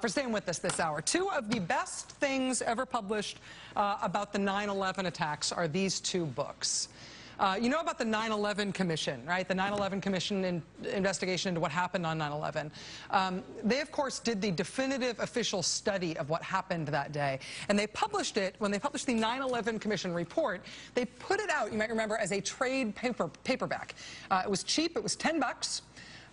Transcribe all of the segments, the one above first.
For staying with us this hour. Two of the best things ever published about the 9/11 attacks are these two books. You know about the 9/11 Commission, right? The 9/11 Commission investigation into what happened on 9/11. They, of course, did the definitive official study of what happened that day. And they published it, when they published the 9/11 Commission report, they put it out, you might remember, as a trade paperback. It was cheap, it was $10.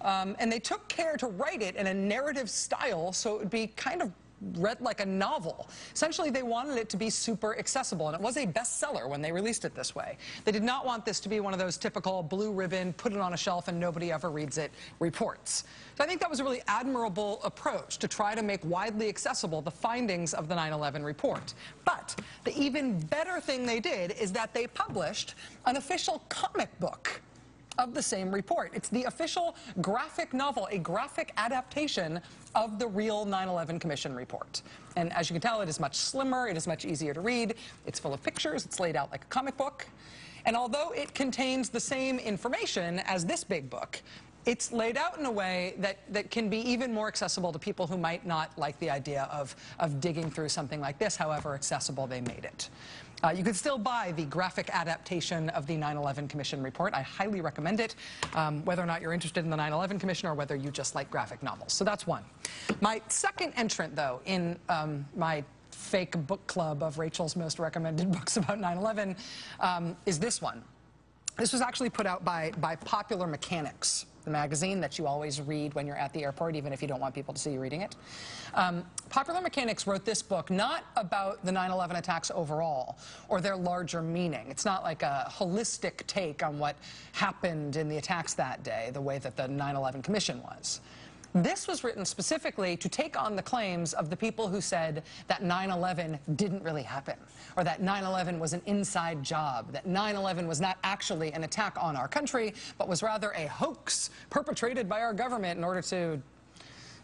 And they took care to write it in a narrative style so it would be kind of read like a novel. Essentially, they wanted it to be super accessible, and it was a bestseller when they released it this way. They did not want this to be one of those typical blue ribbon, put it on a shelf and nobody ever reads it reports. So I think that was a really admirable approach to try to make widely accessible the findings of the 9/11 report. But the even better thing they did is that they published an official comic book of the same report. It's the official graphic novel, a graphic adaptation of the real 9/11 Commission report. And as you can tell, it is much slimmer, it is much easier to read, it's full of pictures, it's laid out like a comic book. And although it contains the same information as this big book, it's laid out in a way that can be even more accessible to people who might not like the idea of digging through something like this, however accessible they made it. You could still buy the graphic adaptation of the 9/11 Commission report. I highly recommend it, whether or not you're interested in the 9/11 Commission or whether you just like graphic novels. So that's one. My second entrant, though, in my fake book club of Rachel's most recommended books about 9/11 is this one. This was actually put out by Popular Mechanics, the magazine that you always read when you're at the airport, even if you don't want people to see you reading it. Popular Mechanics wrote this book not about the 9/11 attacks overall or their larger meaning. It's not like a holistic take on what happened in the attacks that day, the way that the 9/11 Commission was. This was written specifically to take on the claims of the people who said that 9/11 didn't really happen, or that 9/11 was an inside job, that 9/11 was not actually an attack on our country, but was rather a hoax perpetrated by our government in order to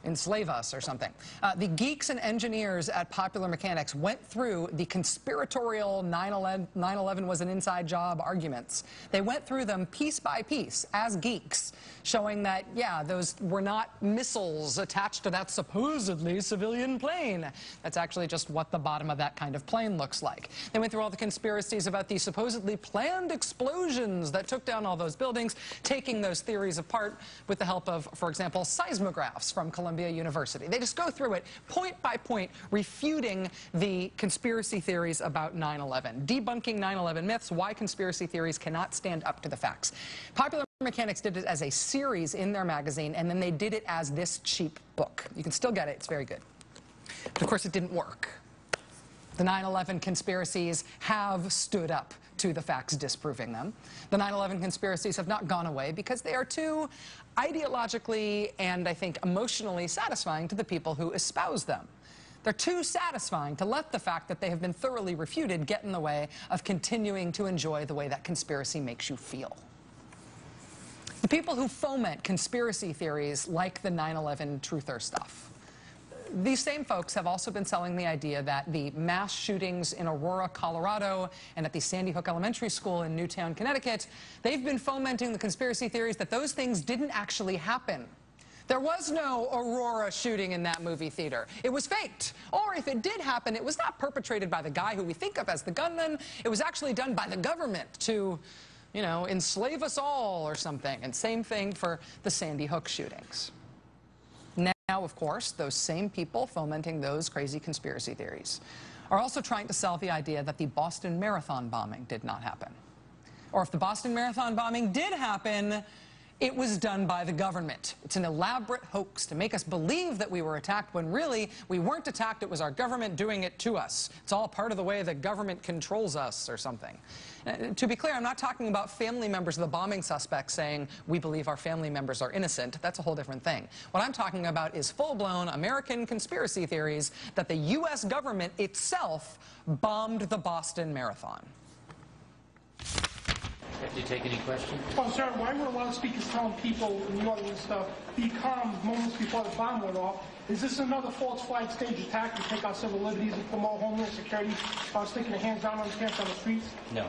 enslave us or something. The geeks and engineers at Popular Mechanics went through the conspiratorial 9/11 was an inside job arguments. They went through them piece by piece as geeks, showing that, yeah, those were not missiles attached to that supposedly civilian plane. That's actually just what the bottom of that kind of plane looks like. They went through all the conspiracies about the supposedly planned explosions that took down all those buildings, taking those theories apart with the help of, for example, seismographs from Columbia University. They just go through it point by point, refuting the conspiracy theories about 9/11, debunking 9/11 myths, why conspiracy theories cannot stand up to the facts. Popular Mechanics did it as a series in their magazine, and then they did it as this cheap book. You can still get it. It's very good. But of course, it didn't work. The 9/11 conspiracies have stood up to the facts disproving them. The 9/11 conspiracies have not gone away because they are too ideologically and, I think, emotionally satisfying to the people who espouse them. They're too satisfying to let the fact that they have been thoroughly refuted get in the way of continuing to enjoy the way that conspiracy makes you feel. The people who foment conspiracy theories like the 9/11 truther stuff, these same folks have also been selling the idea that the mass shootings in Aurora, Colorado, and at the Sandy Hook Elementary School in Newtown, Connecticut, they've been fomenting the conspiracy theories that those things didn't actually happen. There was no Aurora shooting in that movie theater. It was faked. Or if it did happen, it was not perpetrated by the guy who we think of as the gunman. It was actually done by the government to, you know, enslave us all or something. And same thing for the Sandy Hook shootings. Now, of course, those same people fomenting those crazy conspiracy theories are also trying to sell the idea that the Boston Marathon bombing did not happen. Or if the Boston Marathon bombing did happen, it was done by the government. It's an elaborate hoax to make us believe that we were attacked when really we weren't attacked. It was our government doing it to us. It's all part of the way the government controls us or something. To be clear, I'm not talking about family members of the bombing suspects saying we believe our family members are innocent. That's a whole different thing. What I'm talking about is full-blown American conspiracy theories that the U.S. government itself bombed the Boston Marathon. Have you take any questions? Oh, sir, why were a lot of speakers telling people in the audience stuff, be calm moments before the bomb went off? Is this another false flag stage attack to take out civil liberties and promote homeland security? I was thinking of hands down on the camps on the streets. No.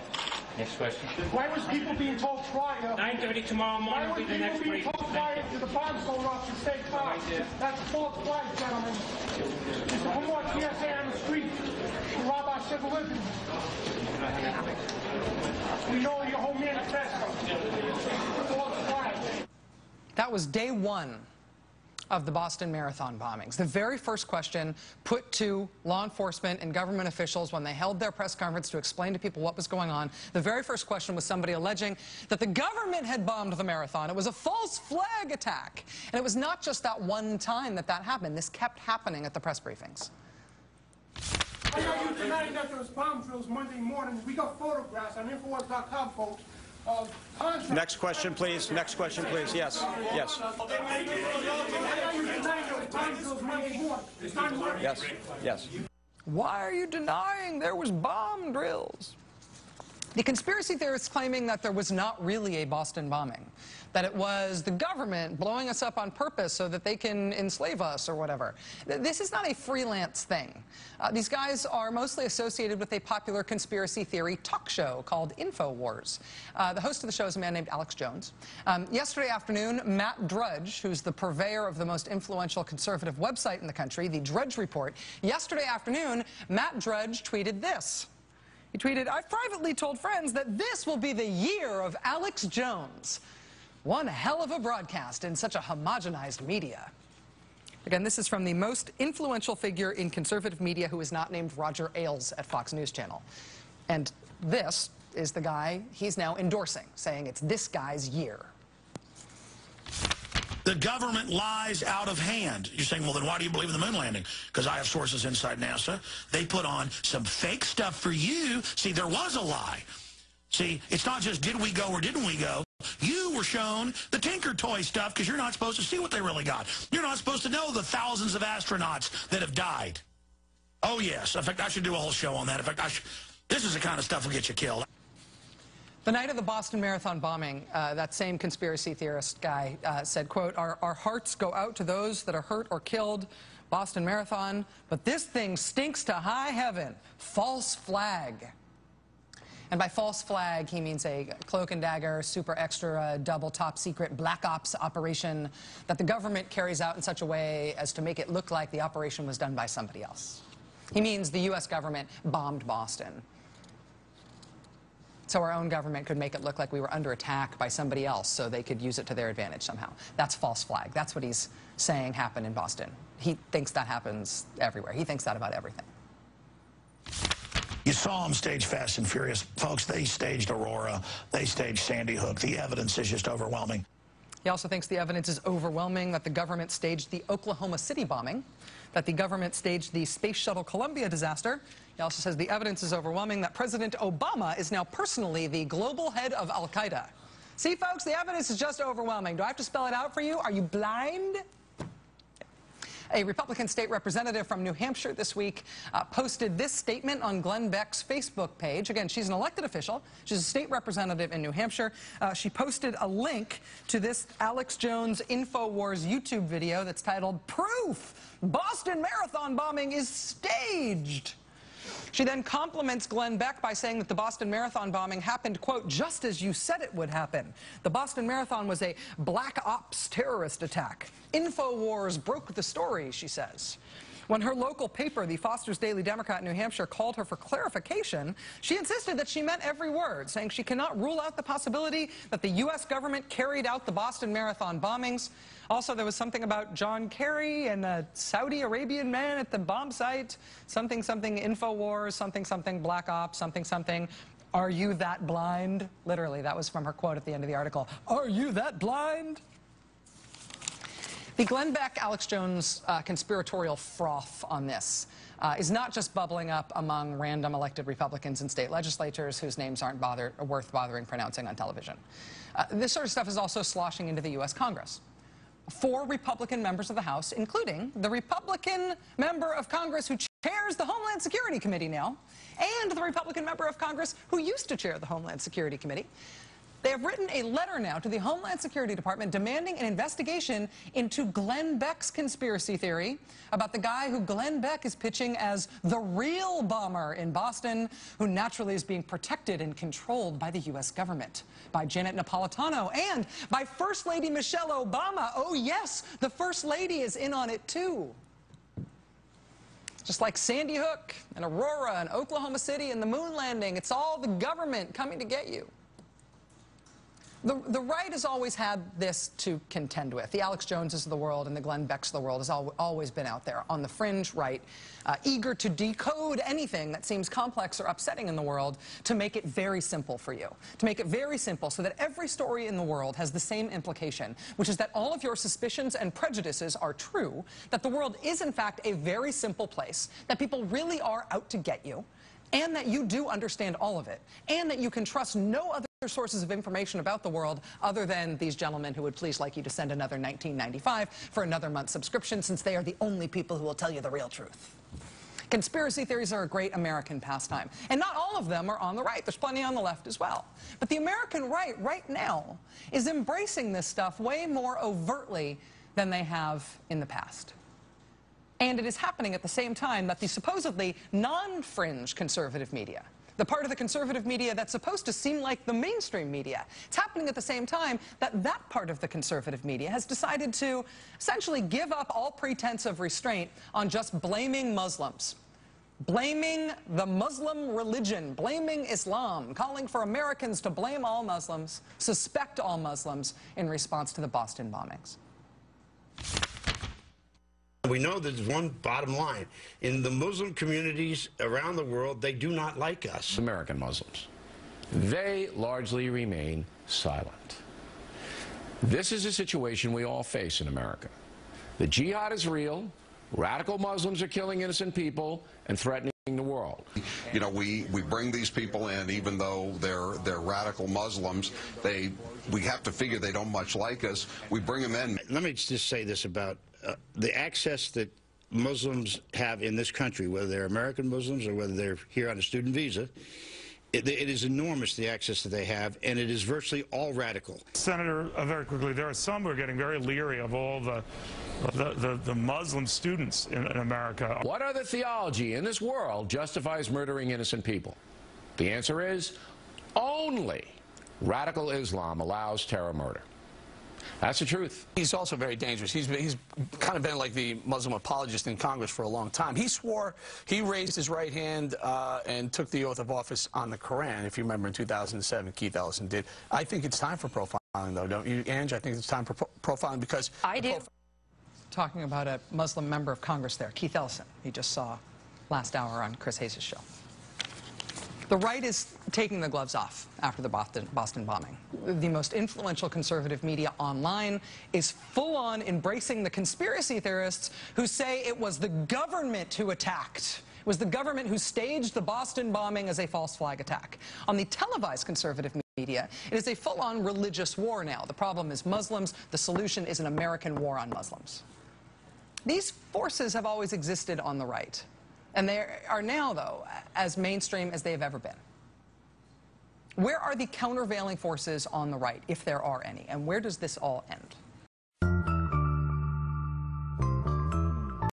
Next question. Why was people being told prior? 9:30 tomorrow morning will be the next briefing. Why were people being told prior to the bombs going off to stay calm? Right there. That's a false flag, gentlemen. One more TSA on the street to rob our civil liberties. We know your whole manifesto. False flag. That was day one of the Boston Marathon bombings. The very first question put to law enforcement and government officials when they held their press conference to explain to people what was going on, the very first question was somebody alleging that the government had bombed the marathon. It was a false flag attack. And it was not just that one time that that happened. This kept happening at the press briefings. I know you denying that there was bomb drills Monday morning. We got photographs on Infowars.com, folks. Next question, please. Next question, please. Yes. Yes. Yes. Yes. Why are you denying there was bomb drills? The conspiracy theorists claiming that there was not really a Boston bombing, that it was the government blowing us up on purpose so that they can enslave us or whatever. This is not a freelance thing. These guys are mostly associated with a popular conspiracy theory talk show called InfoWars. The host of the show is a man named Alex Jones. Yesterday afternoon, Matt Drudge, who's the purveyor of the most influential conservative website in the country, the Drudge Report, yesterday afternoon, Matt Drudge tweeted this. He tweeted, "I've privately told friends that this will be the year of Alex Jones. One hell of a broadcast in such a homogenized media." Again, this is from the most influential figure in conservative media who is not named Roger Ailes at Fox News Channel. And this is the guy he's now endorsing, saying it's this guy's year. The government lies out of hand. You're saying, well, then why do you believe in the moon landing? Because I have sources inside NASA. They put on some fake stuff for you. See, there was a lie. See, it's not just did we go or didn't we go. You were shown the Tinker Toy stuff because you're not supposed to see what they really got. You're not supposed to know the thousands of astronauts that have died. Oh, yes. In fact, I should do a whole show on that. In fact, this is the kind of stuff that will get you killed. The night of the Boston Marathon bombing, that same conspiracy theorist guy said, quote, our hearts go out to those that are hurt or killed, Boston Marathon, but this thing stinks to high heaven. False flag. And by false flag, he means a cloak and dagger, super extra, double top secret black ops operation that the government carries out in such a way as to make it look like the operation was done by somebody else. He means the U.S. government bombed Boston. So our own government could make it look like we were under attack by somebody else so they could use it to their advantage somehow. That's false flag. That's what he's saying happened in Boston. He thinks that happens everywhere. He thinks that about everything. You saw them stage Fast and Furious. Folks, they staged Aurora. They staged Sandy Hook. The evidence is just overwhelming. He also thinks the evidence is overwhelming that the government staged the Oklahoma City bombing, that the government staged the Space Shuttle Columbia disaster. He also says the evidence is overwhelming that President Obama is now personally the global head of Al-Qaeda. See, folks, the evidence is just overwhelming. Do I have to spell it out for you? Are you blind? A Republican state representative from New Hampshire this week posted this statement on Glenn Beck's Facebook page. Again, she's an elected official. She's a state representative in New Hampshire. She posted a link to this Alex Jones InfoWars YouTube video that's titled, "Proof! Boston Marathon bombing is staged." She then compliments Glenn Beck by saying that the Boston Marathon bombing happened, quote, just as you said it would happen. The Boston Marathon was a black ops terrorist attack. InfoWars broke the story, she says. When her local paper, the Foster's Daily Democrat in New Hampshire, called her for clarification, she insisted that she meant every word, saying she cannot rule out the possibility that the U.S. government carried out the Boston Marathon bombings. Also, there was something about John Kerry and a Saudi Arabian man at the bomb site, something, something InfoWars, something, something Black Ops, something, something. Are you that blind? Literally, that was from her quote at the end of the article. Are you that blind? The Glenn Beck, Alex Jones conspiratorial froth on this is not just bubbling up among random elected Republicans in state legislatures whose names aren't worth bothering pronouncing on television. This sort of stuff is also sloshing into the U.S. Congress. 4 Republican members of the House, including the Republican member of Congress who chairs the Homeland Security Committee now, and the Republican member of Congress who used to chair the Homeland Security Committee, They have written a letter now to the Homeland Security Department demanding an investigation into Glenn Beck's conspiracy theory about the guy who Glenn Beck is pitching as the real bomber in Boston, who naturally is being protected and controlled by the U.S. government, by Janet Napolitano, and by First Lady Michelle Obama. Oh, yes, the First Lady is in on it, too. Just like Sandy Hook and Aurora and Oklahoma City and the moon landing, it's all the government coming to get you. The right has always had this to contend with. The Alex Joneses of the world and the Glenn Becks of the world has always been out there on the fringe right, eager to decode anything that seems complex or upsetting in the world to make it very simple for you. To make it very simple so that every story in the world has the same implication, which is that all of your suspicions and prejudices are true, that the world is in fact a very simple place, that people really are out to get you, and that you do understand all of it, and that you can trust no other sources of information about the world other than these gentlemen who would please like you to send another $19.95 for another month's subscription, since they are the only people who will tell you the real truth. Conspiracy theories are a great American pastime, and not all of them are on the right. There's plenty on the left as well. But the American right now is embracing this stuff way more overtly than they have in the past. And it is happening at the same time that the supposedly non-fringe conservative media, the part of the conservative media that's supposed to seem like the mainstream media, it's happening at the same time that that part of the conservative media has decided to essentially give up all pretense of restraint on just blaming Muslims, blaming the Muslim religion, blaming Islam, calling for Americans to blame all Muslims, suspect all Muslims in response to the Boston bombings. We know there's one bottom line. In the Muslim communities around the world, they do not like us. American Muslims. They largely remain silent. This is a situation we all face in America. The jihad is real. Radical Muslims are killing innocent people and threatening the world. You know, we bring these people in, even though they're radical Muslims. We have to figure they don't much like us. We bring them in. Let me just say this about the access that Muslims have in this country, whether they're American Muslims or whether they're here on a student visa. It is enormous, the access that they have, and it is virtually all radical. Senator, very quickly, there are some who are getting very leery of all the Muslim students in America. What other theology in this world justifies murdering innocent people? The answer is only radical Islam allows terror murder. That's the truth. He's also very dangerous. He's kind of been like the Muslim apologist in Congress for a long time. He swore, he raised his right hand and took the oath of office on the Quran. If you remember in 2007, Keith Ellison did. I think it's time for profiling, though, don't you, Ange? I think it's time for profiling because... I do. Talking about a Muslim member of Congress there, Keith Ellison, he just saw last hour on Chris Hayes' show. The right is taking the gloves off after the Boston bombing. The most influential conservative media online is full-on embracing the conspiracy theorists who say it was the government who attacked. It was the government who staged the Boston bombing as a false flag attack. On the televised conservative media, it is a full-on religious war now. The problem is Muslims. The solution is an American war on Muslims. These forces have always existed on the right. And they are now, though, as mainstream as they have ever been. Where are the countervailing forces on the right, if there are any? And where does this all end?